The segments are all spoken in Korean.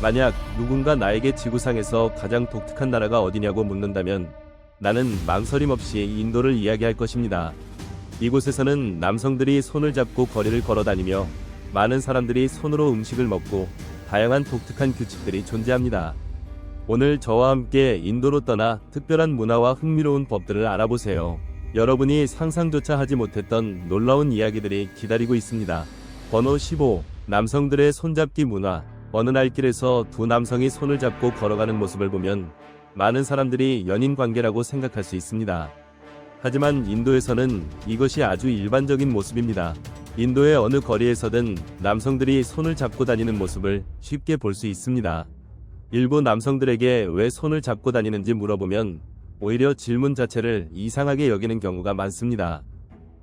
만약 누군가 나에게 지구상에서 가장 독특한 나라가 어디냐고 묻는다면 나는 망설임 없이 인도를 이야기할 것입니다. 이곳에서는 남성들이 손을 잡고 거리를 걸어 다니며 많은 사람들이 손으로 음식을 먹고 다양한 독특한 규칙들이 존재합니다. 오늘 저와 함께 인도로 떠나 특별한 문화와 흥미로운 법들을 알아보세요. 여러분이 상상조차 하지 못했던 놀라운 이야기들이 기다리고 있습니다. 번호 15. 남성들의 손잡기 문화. 어느 날 길에서 두 남성이 손을 잡고 걸어가는 모습을 보면 많은 사람들이 연인 관계라고 생각할 수 있습니다. 하지만 인도에서는 이것이 아주 일반적인 모습입니다. 인도의 어느 거리에서든 남성들이 손을 잡고 다니는 모습을 쉽게 볼 수 있습니다. 일부 남성들에게 왜 손을 잡고 다니는지 물어보면 오히려 질문 자체를 이상하게 여기는 경우가 많습니다.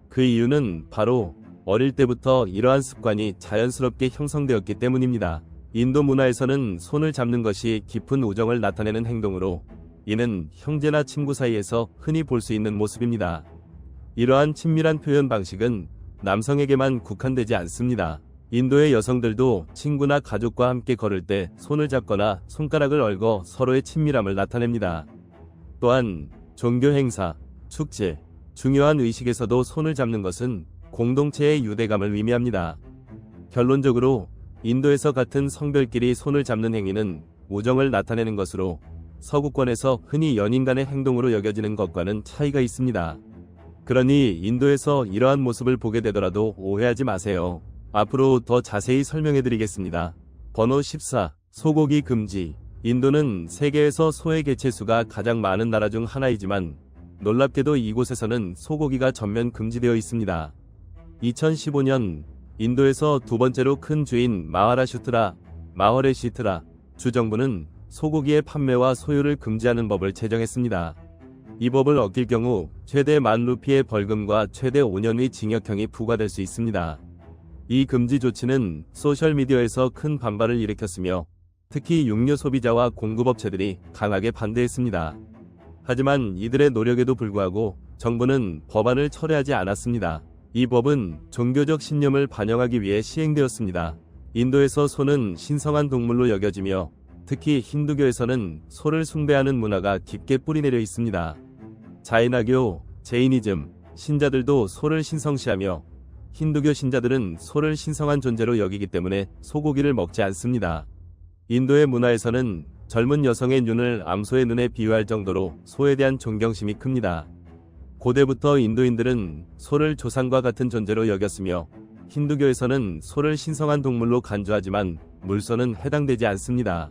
그 이유는 바로 어릴 때부터 이러한 습관이 자연스럽게 형성되었기 때문입니다. 인도 문화에서는 손을 잡는 것이 깊은 우정을 나타내는 행동으로 이는 형제나 친구 사이에서 흔히 볼 수 있는 모습입니다. 이러한 친밀한 표현 방식은 남성에게만 국한되지 않습니다. 인도의 여성들도 친구나 가족과 함께 걸을 때 손을 잡거나 손가락을 얽어 서로의 친밀함을 나타냅니다. 또한 종교 행사, 축제, 중요한 의식에서도 손을 잡는 것은 공동체의 유대감을 의미합니다. 결론적으로 인도에서 같은 성별끼리 손을 잡는 행위는 우정을 나타내는 것으로 서구권에서 흔히 연인 간의 행동으로 여겨지는 것과는 차이가 있습니다. 그러니 인도에서 이러한 모습을 보게 되더라도 오해하지 마세요. 앞으로 더 자세히 설명해 드리겠습니다. 번호 14. 소고기 금지. 인도는 세계에서 소의 개체수가 가장 많은 나라 중 하나이지만 놀랍게도 이곳에서는 소고기가 전면 금지되어 있습니다. 2015년 인도에서 두 번째로 큰 주인 마하래시트라 주정부는 소고기의 판매와 소유를 금지하는 법을 제정했습니다. 이 법을 어길 경우 최대 10,000루피의 벌금과 최대 5년의 징역형이 부과될 수 있습니다. 이 금지 조치는 소셜미디어에서 큰 반발을 일으켰으며 특히 육류 소비자와 공급업체들이 강하게 반대했습니다. 하지만 이들의 노력에도 불구하고 정부는 법안을 철회하지 않았습니다. 이 법은 종교적 신념을 반영하기 위해 시행되었습니다. 인도에서 소는 신성한 동물로 여겨지며 특히 힌두교에서는 소를 숭배하는 문화가 깊게 뿌리내려 있습니다. 자이나교, 제이니즘 신자들도 소를 신성시하며 힌두교 신자들은 소를 신성한 존재로 여기기 때문에 소고기를 먹지 않습니다. 인도의 문화에서는 젊은 여성의 눈을 암소의 눈에 비유할 정도로 소에 대한 존경심이 큽니다. 고대부터 인도인들은 소를 조상과 같은 존재로 여겼으며 힌두교에서는 소를 신성한 동물로 간주하지만 물소는 해당되지 않습니다.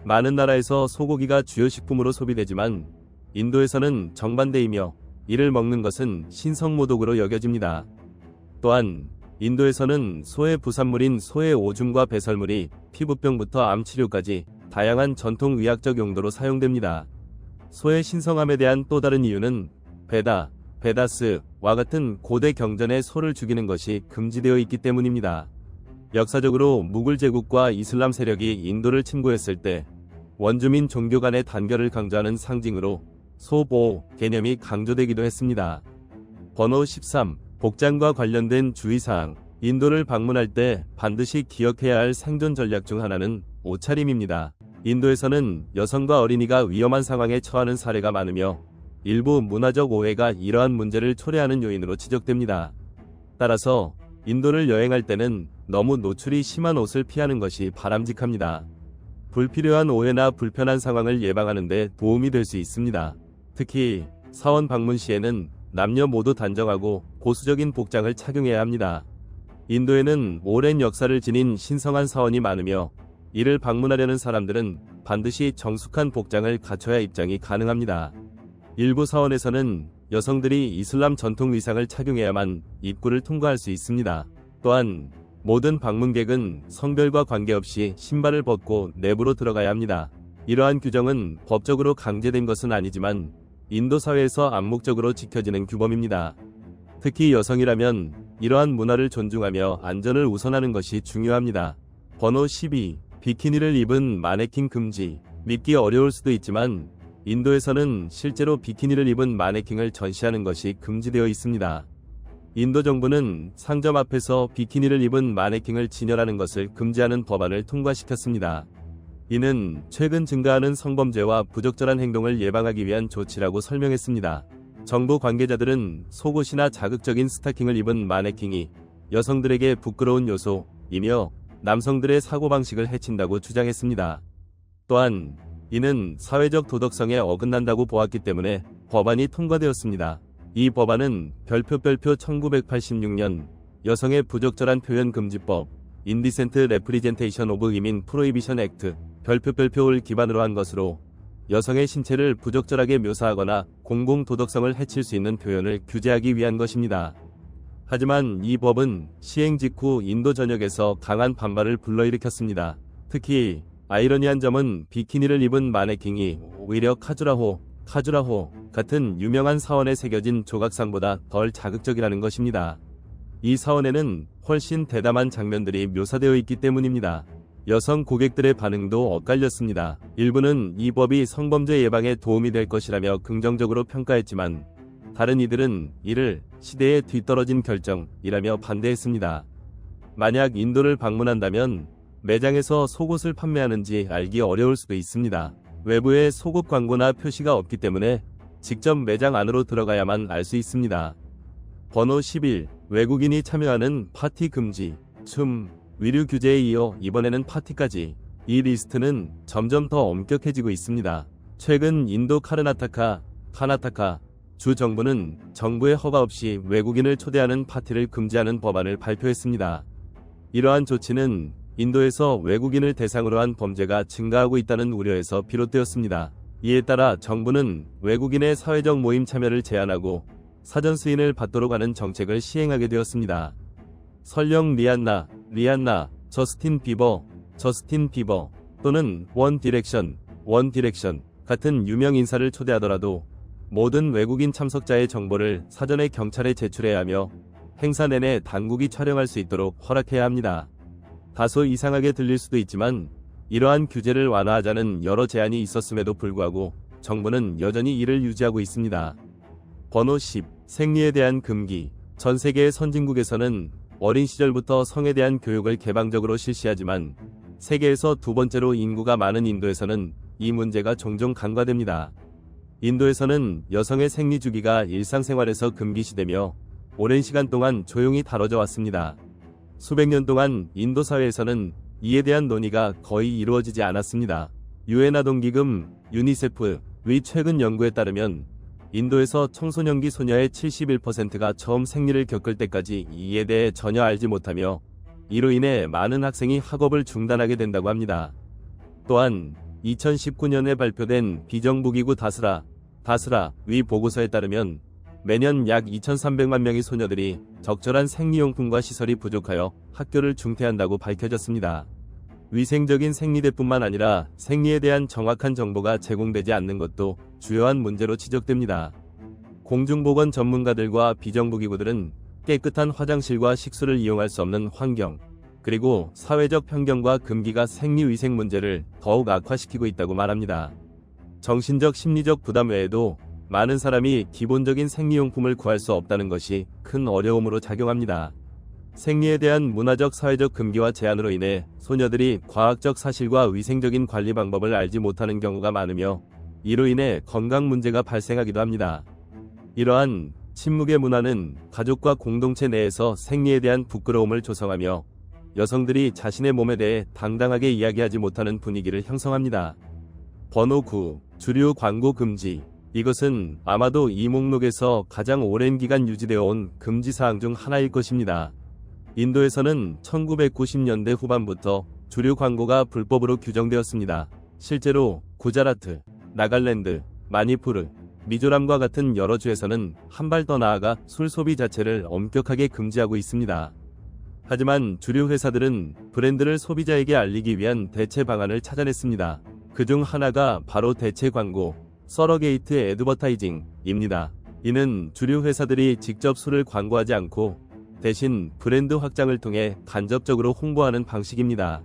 많은 나라에서 소고기가 주요 식품으로 소비되지만 인도에서는 정반대이며 이를 먹는 것은 신성모독으로 여겨집니다. 또한 인도에서는 소의 부산물인 소의 오줌과 배설물이 피부병부터 암치료까지 다양한 전통 의학적 용도로 사용됩니다. 소의 신성함에 대한 또 다른 이유는 베다스와 같은 고대 경전에 소를 죽이는 것이 금지되어 있기 때문입니다. 역사적으로 무굴 제국과 이슬람 세력이 인도를 침공했을 때 원주민 종교 간의 단결을 강조하는 상징으로 소보호 개념이 강조되기도 했습니다. 번호 13. 복장과 관련된 주의사항. 인도를 방문할 때 반드시 기억해야 할 생존 전략 중 하나는 옷차림입니다. 인도에서는 여성과 어린이가 위험한 상황에 처하는 사례가 많으며 일부 문화적 오해가 이러한 문제를 초래하는 요인으로 지적됩니다. 따라서 인도를 여행할 때는 너무 노출이 심한 옷을 피하는 것이 바람직합니다. 불필요한 오해나 불편한 상황을 예방하는 데 도움이 될 수 있습니다. 특히 사원 방문 시에는 남녀 모두 단정하고 고수적인 복장을 착용해야 합니다. 인도에는 오랜 역사를 지닌 신성한 사원이 많으며 이를 방문하려는 사람들은 반드시 정숙한 복장을 갖춰야 입장이 가능합니다. 일부 사원에서는 여성들이 이슬람 전통 의상을 착용해야만 입구를 통과할 수 있습니다. 또한 모든 방문객은 성별과 관계없이 신발을 벗고 내부로 들어가야 합니다. 이러한 규정은 법적으로 강제된 것은 아니지만 인도 사회에서 암묵적으로 지켜지는 규범입니다. 특히 여성이라면 이러한 문화를 존중하며 안전을 우선하는 것이 중요합니다. 번호 12. 비키니를 입은 마네킹 금지. 믿기 어려울 수도 있지만 인도에서는 실제로 비키니를 입은 마네킹을 전시하는 것이 금지되어 있습니다. 인도 정부는 상점 앞에서 비키니를 입은 마네킹을 진열하는 것을 금지하는 법안을 통과시켰습니다. 이는 최근 증가하는 성범죄와 부적절한 행동을 예방하기 위한 조치라고 설명했습니다. 정부 관계자들은 속옷이나 자극적인 스타킹을 입은 마네킹이 여성들에게 부끄러운 요소이며 남성들의 사고방식을 해친다고 주장했습니다. 또한 이는 사회적 도덕성에 어긋난다고 보았기 때문에 법안이 통과되었습니다. 이 법안은 별표 1986년 여성의 부적절한 표현 금지법 인디센트 레프리젠테이션 오브 이민 프로이비션 액트 별표를 기반으로 한 것으로 여성의 신체를 부적절하게 묘사하거나 공공 도덕성을 해칠 수 있는 표현을 규제하기 위한 것입니다. 하지만 이 법은 시행 직후 인도 전역에서 강한 반발을 불러일으켰습니다. 특히 아이러니한 점은 비키니를 입은 마네킹이 오히려 카주라호 같은 유명한 사원에 새겨진 조각상보다 덜 자극적이라는 것입니다. 이 사원에는 훨씬 대담한 장면들이 묘사되어 있기 때문입니다. 여성 고객들의 반응도 엇갈렸습니다. 일부는 이 법이 성범죄 예방에 도움이 될 것이라며 긍정적으로 평가했지만 다른 이들은 이를 시대에 뒤떨어진 결정이라며 반대했습니다. 만약 인도를 방문한다면 매장에서 속옷을 판매하는지 알기 어려울 수도 있습니다. 외부에 속옷 광고나 표시가 없기 때문에 직접 매장 안으로 들어가야만 알 수 있습니다. 번호 11. 외국인이 참여하는 파티 금지, 춤, 위류 규제에 이어 이번에는 파티까지. 이 리스트는 점점 더 엄격해지고 있습니다. 최근 인도 카르나타카 주 정부는 정부의 허가 없이 외국인을 초대하는 파티를 금지하는 법안을 발표했습니다. 이러한 조치는 인도에서 외국인을 대상으로 한 범죄가 증가하고 있다는 우려에서 비롯되었습니다. 이에 따라 정부는 외국인의 사회적 모임 참여를 제한하고 사전 승인을 받도록 하는 정책을 시행하게 되었습니다. 설령 리안나, 저스틴 비버 또는 원 디렉션 같은 유명 인사를 초대하더라도 모든 외국인 참석자의 정보를 사전에 경찰에 제출해야 하며 행사 내내 당국이 촬영할 수 있도록 허락해야 합니다. 다소 이상하게 들릴 수도 있지만 이러한 규제를 완화하자는 여러 제안이 있었음에도 불구하고 정부는 여전히 이를 유지하고 있습니다. 번호 10. 생리에 대한 금기. 전 세계의 선진국에서는 어린 시절부터 성에 대한 교육을 개방적으로 실시하지만 세계에서 두 번째로 인구가 많은 인도에서는 이 문제가 종종 간과됩니다. 인도에서는 여성의 생리 주기가 일상생활에서 금기시되며 오랜 시간 동안 조용히 다뤄져 왔습니다. 수백 년 동안 인도 사회에서는 이에 대한 논의가 거의 이루어지지 않았습니다. 유엔 아동기금 유니세프의 최근 연구에 따르면 인도에서 청소년기 소녀의 71%가 처음 생리를 겪을 때까지 이에 대해 전혀 알지 못하며 이로 인해 많은 학생이 학업을 중단하게 된다고 합니다. 또한 2019년에 발표된 비정부기구 다스라의 보고서에 따르면 매년 약 2,300만 명의 소녀들이 적절한 생리용품과 시설이 부족하여 학교를 중퇴한다고 밝혀졌습니다. 위생적인 생리대뿐만 아니라 생리에 대한 정확한 정보가 제공되지 않는 것도 주요한 문제로 지적됩니다. 공중보건 전문가들과 비정부기구들은 깨끗한 화장실과 식수를 이용할 수 없는 환경, 그리고 사회적 편견과 금기가 생리위생 문제를 더욱 악화시키고 있다고 말합니다. 정신적 심리적 부담 외에도 많은 사람이 기본적인 생리용품을 구할 수 없다는 것이 큰 어려움으로 작용합니다. 생리에 대한 문화적 사회적 금기와 제한으로 인해 소녀들이 과학적 사실과 위생적인 관리 방법을 알지 못하는 경우가 많으며 이로 인해 건강 문제가 발생하기도 합니다. 이러한 침묵의 문화는 가족과 공동체 내에서 생리에 대한 부끄러움을 조성하며 여성들이 자신의 몸에 대해 당당하게 이야기하지 못하는 분위기를 형성합니다. 번호 9. 주류 광고 금지. 이것은 아마도 이 목록에서 가장 오랜 기간 유지되어 온 금지사항 중 하나일 것입니다. 인도에서는 1990년대 후반부터 주류 광고가 불법으로 규정되었습니다. 실제로 구자라트, 나갈랜드, 마니푸르, 미조람과 같은 여러 주에서는 한 발 더 나아가 술 소비 자체를 엄격하게 금지하고 있습니다. 하지만 주류 회사들은 브랜드를 소비자에게 알리기 위한 대체 방안을 찾아냈습니다. 그중 하나가 바로 대체 광고, 서러게이트 애드버타이징입니다. 이는 주류 회사들이 직접 술을 광고하지 않고 대신 브랜드 확장을 통해 간접적으로 홍보하는 방식입니다.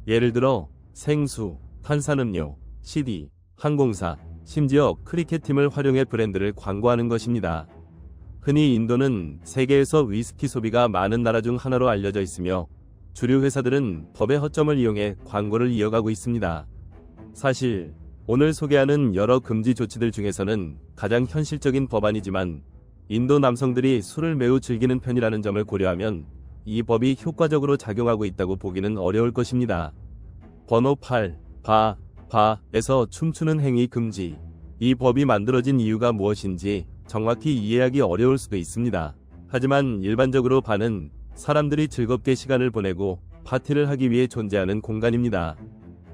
예를 들어 생수, 탄산음료, CD, 항공사, 심지어 크리켓팀을 활용해 브랜드를 광고하는 것입니다. 흔히 인도는 세계에서 위스키 소비가 많은 나라 중 하나로 알려져 있으며 주류 회사들은 법의 허점을 이용해 광고를 이어가고 있습니다. 사실 오늘 소개하는 여러 금지 조치들 중에서는 가장 현실적인 법안이지만 인도 남성들이 술을 매우 즐기는 편이라는 점을 고려하면 이 법이 효과적으로 작용하고 있다고 보기는 어려울 것입니다. 번호 8. 바에서 춤추는 행위 금지. 이 법이 만들어진 이유가 무엇인지 정확히 이해하기 어려울 수도 있습니다. 하지만 일반적으로 바는 사람들이 즐겁게 시간을 보내고 파티를 하기 위해 존재하는 공간입니다.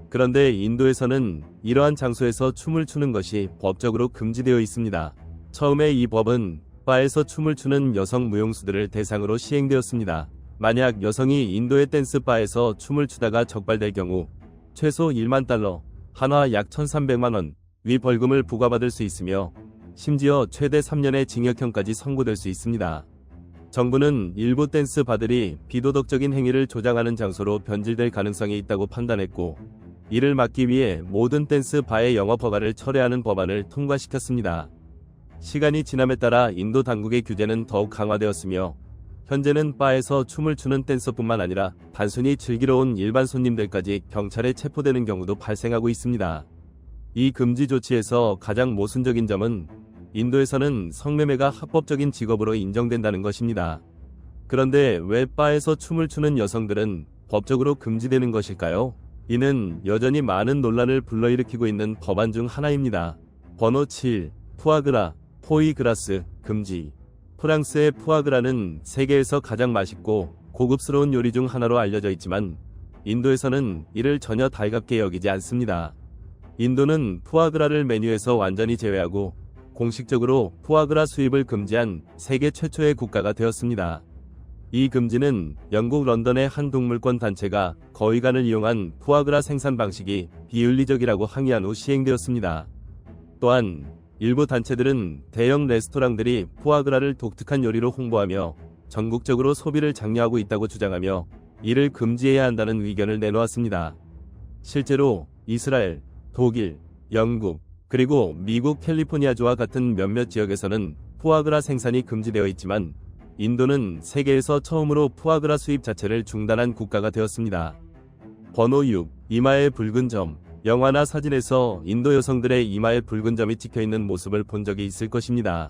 그런데 인도에서는 이러한 장소에서 춤을 추는 것이 법적으로 금지되어 있습니다. 처음에 이 법은 바에서 춤을 추는 여성 무용수들을 대상으로 시행되었습니다. 만약 여성이 인도의 댄스 바에서 춤을 추다가 적발될 경우 최소 1만 달러, 한화 약 1,300만 원 위 벌금을 부과받을 수 있으며 심지어 최대 3년의 징역형까지 선고될 수 있습니다. 정부는 일부 댄스 바들이 비도덕적인 행위를 조장하는 장소로 변질될 가능성이 있다고 판단했고 이를 막기 위해 모든 댄스 바의 영업 허가를 철회하는 법안을 통과시켰습니다. 시간이 지남에 따라 인도 당국의 규제는 더욱 강화되었으며 현재는 바에서 춤을 추는 댄서뿐만 아니라 단순히 즐기러 온 일반 손님들까지 경찰에 체포되는 경우도 발생하고 있습니다. 이 금지 조치에서 가장 모순적인 점은 인도에서는 성매매가 합법적인 직업으로 인정된다는 것입니다. 그런데 왜 바에서 춤을 추는 여성들은 법적으로 금지되는 것일까요? 이는 여전히 많은 논란을 불러일으키고 있는 법안 중 하나입니다. 번호 7. 푸아그라, 포이그라스, 금지. 프랑스의 푸아그라는 세계에서 가장 맛있고 고급스러운 요리 중 하나로 알려져 있지만 인도에서는 이를 전혀 달갑게 여기지 않습니다. 인도는 푸아그라를 메뉴에서 완전히 제외하고 공식적으로 푸아그라 수입을 금지한 세계 최초의 국가가 되었습니다. 이 금지는 영국 런던의 한 동물권 단체가 거위간을 이용한 푸아그라 생산 방식이 비윤리적이라고 항의한 후 시행되었습니다. 또한 일부 단체들은 대형 레스토랑들이 푸아그라를 독특한 요리로 홍보하며 전국적으로 소비를 장려하고 있다고 주장하며 이를 금지해야 한다는 의견을 내놓았습니다. 실제로 이스라엘, 독일, 영국, 그리고 미국 캘리포니아주와 같은 몇몇 지역에서는 푸아그라 생산이 금지되어 있지만 인도는 세계에서 처음으로 푸아그라 수입 자체를 중단한 국가가 되었습니다. 번호 6. 이마에 붉은 점. 영화나 사진에서 인도 여성들의 이마에 붉은 점이 찍혀있는 모습을 본 적이 있을 것입니다.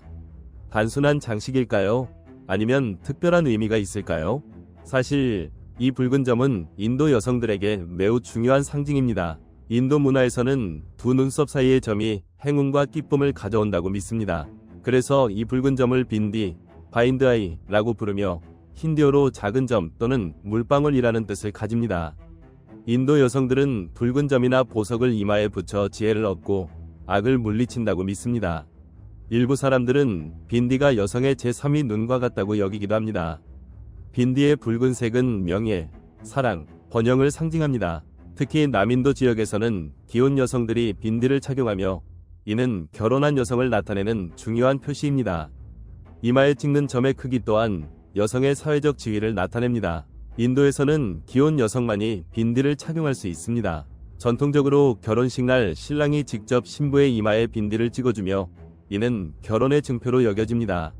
단순한 장식일까요? 아니면 특별한 의미가 있을까요? 사실 이 붉은 점은 인도 여성들에게 매우 중요한 상징입니다. 인도 문화에서는 두 눈썹 사이의 점이 행운과 기쁨을 가져온다고 믿습니다. 그래서 이 붉은 점을 빈디, 바인드 아이라고 부르며 힌디어로 작은 점 또는 물방울이라는 뜻을 가집니다. 인도 여성들은 붉은 점이나 보석을 이마에 붙여 지혜를 얻고 악을 물리친다고 믿습니다. 일부 사람들은 빈디가 여성의 제3의 눈과 같다고 여기기도 합니다. 빈디의 붉은색은 명예, 사랑, 번영을 상징합니다. 특히 남인도 지역에서는 기혼 여성들이 빈디를 착용하며 이는 결혼한 여성을 나타내는 중요한 표시입니다. 이마에 찍는 점의 크기 또한 여성의 사회적 지위를 나타냅니다. 인도에서는 기혼 여성만이 빈디를 착용할 수 있습니다. 전통적으로 결혼식 날 신랑이 직접 신부의 이마에 빈디를 찍어주며 이는 결혼의 증표로 여겨집니다.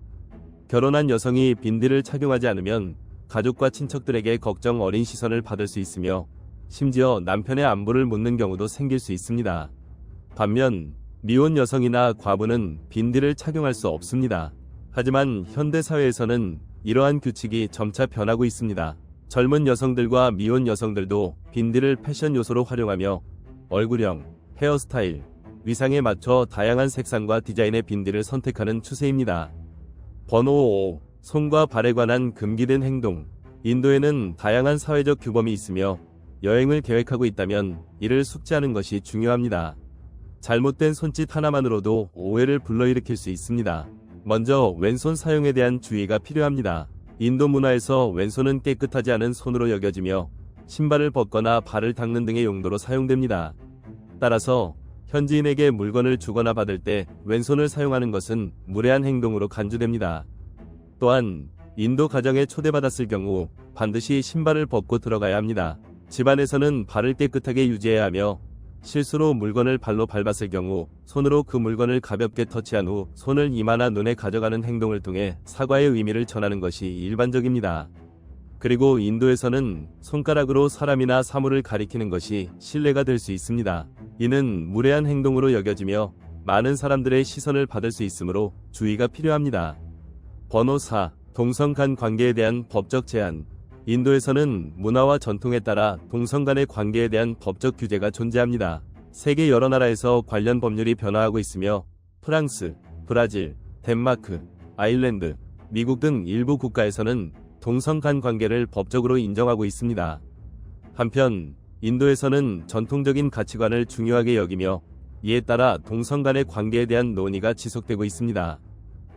결혼한 여성이 빈디를 착용하지 않으면 가족과 친척들에게 걱정 어린 시선을 받을 수 있으며 심지어 남편의 안부를 묻는 경우도 생길 수 있습니다. 반면 미혼 여성이나 과부는 빈디를 착용할 수 없습니다. 하지만 현대 사회에서는 이러한 규칙이 점차 변하고 있습니다. 젊은 여성들과 미혼 여성들도 빈디를 패션 요소로 활용하며 얼굴형, 헤어스타일, 위상에 맞춰 다양한 색상과 디자인의 빈디를 선택하는 추세입니다. 번호 5. 손과 발에 관한 금기된 행동. 인도에는 다양한 사회적 규범이 있으며 여행을 계획하고 있다면 이를 숙지하는 것이 중요합니다. 잘못된 손짓 하나만으로도 오해를 불러일으킬 수 있습니다. 먼저 왼손 사용에 대한 주의가 필요합니다. 인도 문화에서 왼손은 깨끗하지 않은 손으로 여겨지며 신발을 벗거나 발을 닦는 등의 용도로 사용됩니다. 따라서 현지인에게 물건을 주거나 받을 때 왼손을 사용하는 것은 무례한 행동으로 간주됩니다. 또한 인도 가정에 초대받았을 경우 반드시 신발을 벗고 들어가야 합니다. 집안에서는 발을 깨끗하게 유지해야 하며 실수로 물건을 발로 밟았을 경우 손으로 그 물건을 가볍게 터치한 후 손을 이마나 눈에 가져가는 행동을 통해 사과의 의미를 전하는 것이 일반적입니다. 그리고 인도에서는 손가락으로 사람이나 사물을 가리키는 것이 신뢰가 될 수 있습니다. 이는 무례한 행동으로 여겨지며 많은 사람들의 시선을 받을 수 있으므로 주의가 필요합니다. 번호 4. 동성 간 관계에 대한 법적 제한. 인도에서는 문화와 전통에 따라 동성 간의 관계에 대한 법적 규제가 존재합니다. 세계 여러 나라에서 관련 법률이 변화하고 있으며 프랑스, 브라질, 덴마크, 아일랜드, 미국 등 일부 국가에서는 동성 간 관계를 법적으로 인정하고 있습니다. 한편 인도에서는 전통적인 가치관을 중요하게 여기며 이에 따라 동성 간의 관계에 대한 논의가 지속되고 있습니다.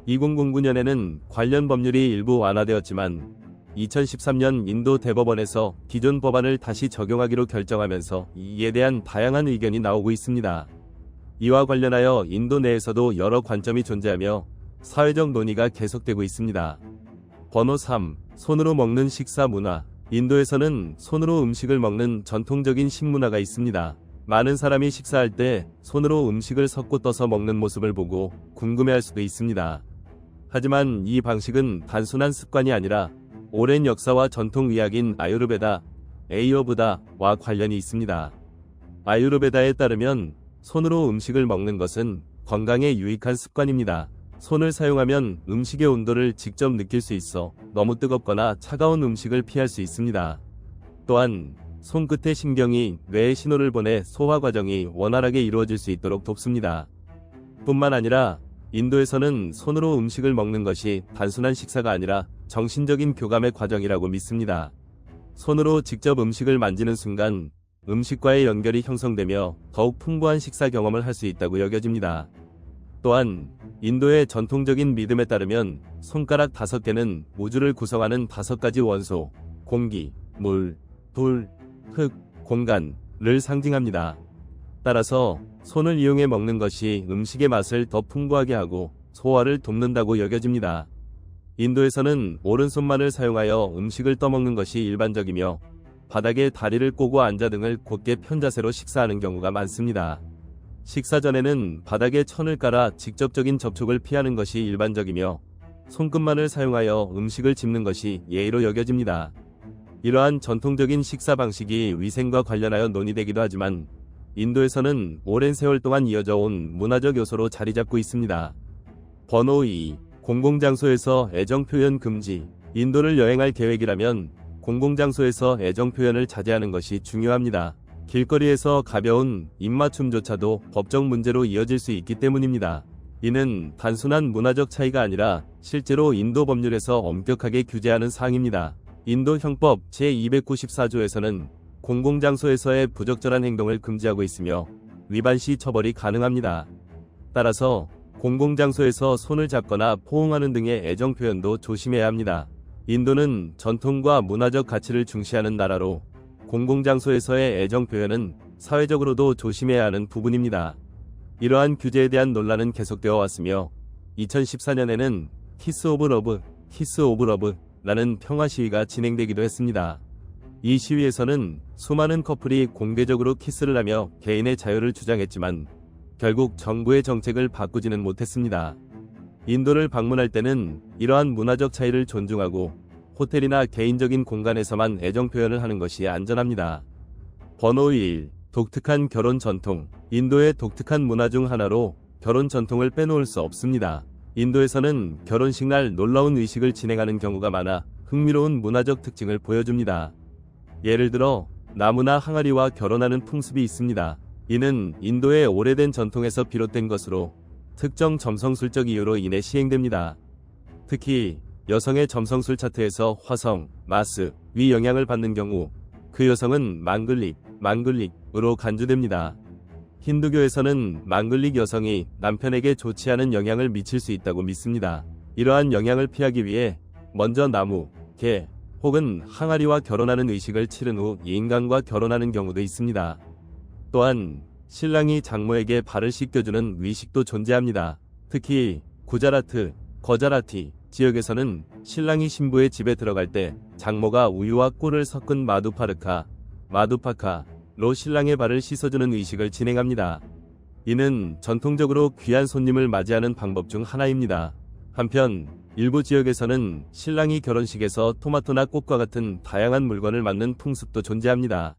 2009년에는 관련 법률이 일부 완화되었지만 2013년 인도 대법원에서 기존 법안을 다시 적용하기로 결정하면서 이에 대한 다양한 의견이 나오고 있습니다. 이와 관련하여 인도 내에서도 여러 관점이 존재하며 사회적 논의가 계속되고 있습니다. 번호 3. 손으로 먹는 식사 문화. 인도에서는 손으로 음식을 먹는 전통적인 식문화가 있습니다. 많은 사람이 식사할 때 손으로 음식을 섞고 떠서 먹는 모습을 보고 궁금해할 수도 있습니다. 하지만 이 방식은 단순한 습관이 아니라 오랜 역사와 전통 의학인 아유르베다, 에이어브다와 관련이 있습니다. 아유르베다에 따르면 손으로 음식을 먹는 것은 건강에 유익한 습관입니다. 손을 사용하면 음식의 온도를 직접 느낄 수 있어 너무 뜨겁거나 차가운 음식을 피할 수 있습니다. 또한 손끝의 신경이 뇌에 신호를 보내 소화 과정이 원활하게 이루어질 수 있도록 돕습니다. 뿐만 아니라 인도에서는 손으로 음식을 먹는 것이 단순한 식사가 아니라 정신적인 교감의 과정이라고 믿습니다. 손으로 직접 음식을 만지는 순간 음식과의 연결이 형성되며 더욱 풍부한 식사 경험을 할 수 있다고 여겨집니다. 또한 인도의 전통적인 믿음에 따르면 손가락 5개는 우주를 구성하는 5가지 원소, 공기, 물, 돌, 흙, 공간을 상징합니다. 따라서 손을 이용해 먹는 것이 음식의 맛을 더 풍부하게 하고 소화를 돕는다고 여겨집니다. 인도에서는 오른손만을 사용하여 음식을 떠먹는 것이 일반적이며 바닥에 다리를 꼬고 앉아 등을 곧게 편 자세로 식사하는 경우가 많습니다. 식사 전에는 바닥에 천을 깔아 직접적인 접촉을 피하는 것이 일반적이며 손끝만을 사용하여 음식을 짚는 것이 예의로 여겨집니다. 이러한 전통적인 식사 방식이 위생과 관련하여 논의되기도 하지만 인도에서는 오랜 세월 동안 이어져 온 문화적 요소로 자리 잡고 있습니다. 번호 2. 공공장소에서 애정 표현 금지. 인도를 여행할 계획이라면 공공장소에서 애정 표현을 자제하는 것이 중요합니다. 길거리에서 가벼운 입맞춤조차도 법적 문제로 이어질 수 있기 때문입니다. 이는 단순한 문화적 차이가 아니라 실제로 인도 법률에서 엄격하게 규제하는 사항입니다. 인도 형법 제294조에서는 공공장소에서의 부적절한 행동을 금지하고 있으며 위반 시 처벌이 가능합니다. 따라서 공공장소에서 손을 잡거나 포옹하는 등의 애정 표현도 조심해야 합니다. 인도는 전통과 문화적 가치를 중시하는 나라로 공공장소에서의 애정 표현은 사회적으로도 조심해야 하는 부분입니다. 이러한 규제에 대한 논란은 계속되어 왔으며 2014년에는 키스 오브 러브, 키스 오브 러브라는 평화 시위가 진행되기도 했습니다. 이 시위에서는 수많은 커플이 공개적으로 키스를 하며 개인의 자유를 주장했지만 결국 정부의 정책을 바꾸지는 못했습니다. 인도를 방문할 때는 이러한 문화적 차이를 존중하고 호텔이나 개인적인 공간에서만 애정 표현을 하는 것이 안전합니다. 번호 1. 독특한 결혼 전통. 인도의 독특한 문화 중 하나로 결혼 전통을 빼놓을 수 없습니다. 인도에서는 결혼식 날 놀라운 의식을 진행하는 경우가 많아 흥미로운 문화적 특징을 보여줍니다. 예를 들어 나무나 항아리와 결혼하는 풍습이 있습니다. 이는 인도의 오래된 전통에서 비롯된 것으로 특정 점성술적 이유로 인해 시행됩니다. 특히 여성의 점성술 차트에서 화성, 마스, 위 영향을 받는 경우 그 여성은 망글릭으로 간주됩니다. 힌두교에서는 망글릭 여성이 남편에게 좋지 않은 영향을 미칠 수 있다고 믿습니다. 이러한 영향을 피하기 위해 먼저 나무, 개 혹은 항아리와 결혼하는 의식을 치른 후 인간과 결혼하는 경우도 있습니다. 또한 신랑이 장모에게 발을 씻겨주는 위식도 존재합니다. 특히 구자라트, 거자라티 지역에서는 신랑이 신부의 집에 들어갈 때 장모가 우유와 꿀을 섞은 마두파카로 신랑의 발을 씻어주는 의식을 진행합니다. 이는 전통적으로 귀한 손님을 맞이하는 방법 중 하나입니다. 한편 일부 지역에서는 신랑이 결혼식에서 토마토나 꽃과 같은 다양한 물건을 맞는 풍습도 존재합니다.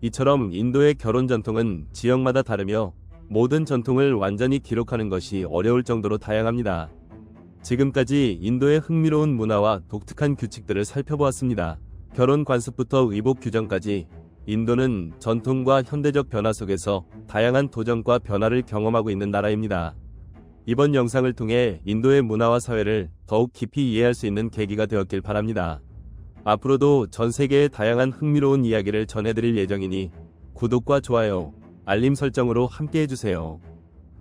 이처럼 인도의 결혼 전통은 지역마다 다르며 모든 전통을 완전히 기록하는 것이 어려울 정도로 다양합니다. 지금까지 인도의 흥미로운 문화와 독특한 규칙들을 살펴보았습니다. 결혼 관습부터 의복 규정까지 인도는 전통과 현대적 변화 속에서 다양한 도전과 변화를 경험하고 있는 나라입니다. 이번 영상을 통해 인도의 문화와 사회를 더욱 깊이 이해할 수 있는 계기가 되었길 바랍니다. 앞으로도 전 세계의 다양한 흥미로운 이야기를 전해드릴 예정이니 구독과 좋아요, 알림 설정으로 함께 해주세요.